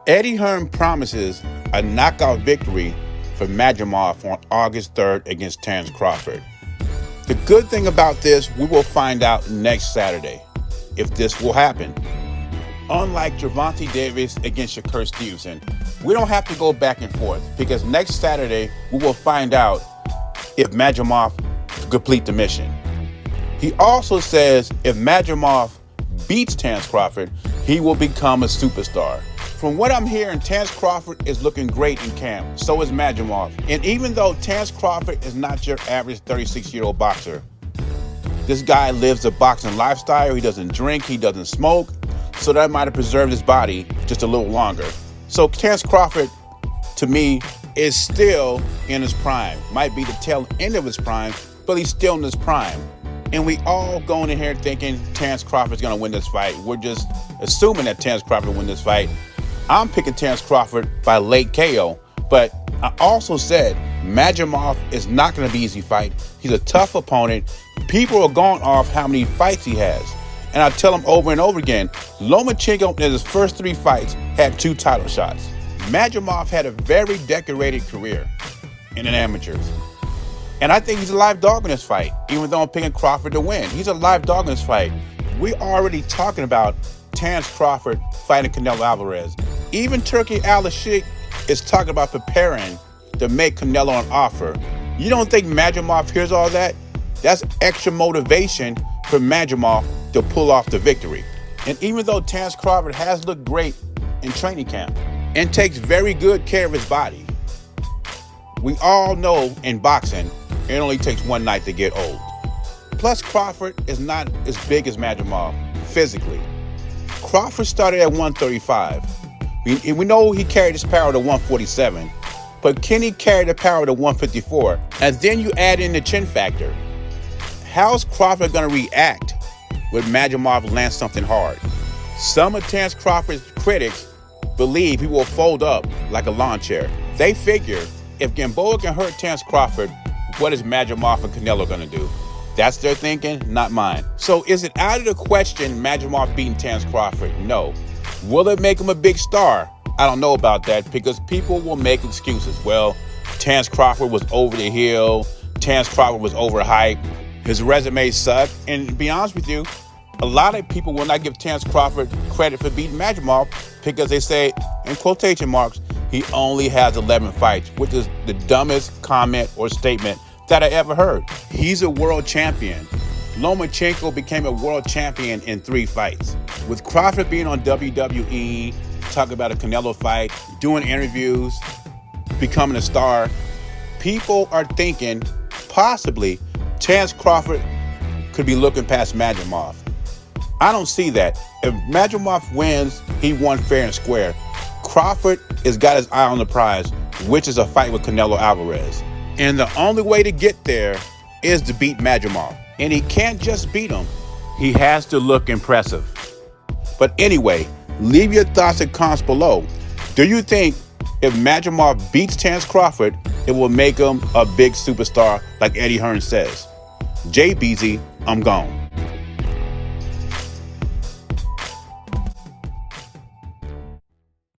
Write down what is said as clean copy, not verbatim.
Eddie Hearn promises a knockout victory for Madrimov on August 3rd against Terence Crawford. The good thing about this, we will find out next Saturday if this will happen. Unlike Gervonta Davis against Shakur Stevenson, we don't have to go back and forth because next Saturday we will find out if Madrimov can complete the mission. He also says if Madrimov beats Terence Crawford, he will become a superstar. From what I'm hearing, Terence Crawford is looking great in camp. So is Madrimov. And even though Terence Crawford is not your average 36-year-old boxer, this guy lives a boxing lifestyle. He doesn't drink, he doesn't smoke. So that might have preserved his body just a little longer. So Terence Crawford, to me, is still in his prime. Might be the tail end of his prime, but he's still in his prime. And we all going in here thinking Terence Crawford's going to win this fight. We're just assuming that Terence Crawford will win this fight. I'm picking Terence Crawford by late KO, but I also said Madrimov is not going to be an easy fight. He's a tough opponent. People are going off how many fights he has. And I tell them over and over again, Lomachenko in his first 3 fights had 2 title shots. Madrimov had a very decorated career in the amateurs. And I think he's a live dog in this fight, even though I'm picking Crawford to win. He's a live dog in this fight. We're already talking about Terence Crawford fighting Canelo Alvarez. Even Turki Al-Sheikh is talking about preparing to make Canelo an offer. You don't think Madrimov hears all that? That's extra motivation for Madrimov to pull off the victory. And even though Terence Crawford has looked great in training camp and takes very good care of his body, we all know in boxing, it only takes one night to get old. Plus, Crawford is not as big as Madrimov physically. Crawford started at 135. We know he carried his power to 147, but can he carry the power to 154? And then you add in the chin factor. How's Crawford going to react when Madrimov lands something hard? Some of Terence Crawford's critics believe he will fold up like a lawn chair. They figure if Gamboa can hurt Terence Crawford, what is Madrimov and Canelo going to do? That's their thinking, not mine. So is it out of the question Madrimov beating Terence Crawford? No. Will it make him a big star? I don't know about that because people will make excuses. Well, Terence Crawford was over the hill. Terence Crawford was overhyped. His resume sucked. And to be honest with you, a lot of people will not give Terence Crawford credit for beating Madrimov because they say, in quotation marks, he only has 11 fights, which is the dumbest comment or statement that I ever heard. He's a world champion. Lomachenko became a world champion in 3 fights. With Crawford being on WWE, talking about a Canelo fight, doing interviews, becoming a star, people are thinking possibly Terence Crawford could be looking past Madrimov. I don't see that. If Madrimov wins, he won fair and square. Crawford has got his eye on the prize, which is a fight with Canelo Alvarez. And the only way to get there is to beat Madrimov. And he can't just beat him. He has to look impressive. But anyway, leave your thoughts and comments below. Do you think if Madrimov beats Terence Crawford, it will make him a big superstar like Eddie Hearn says? JBZ, I'm gone.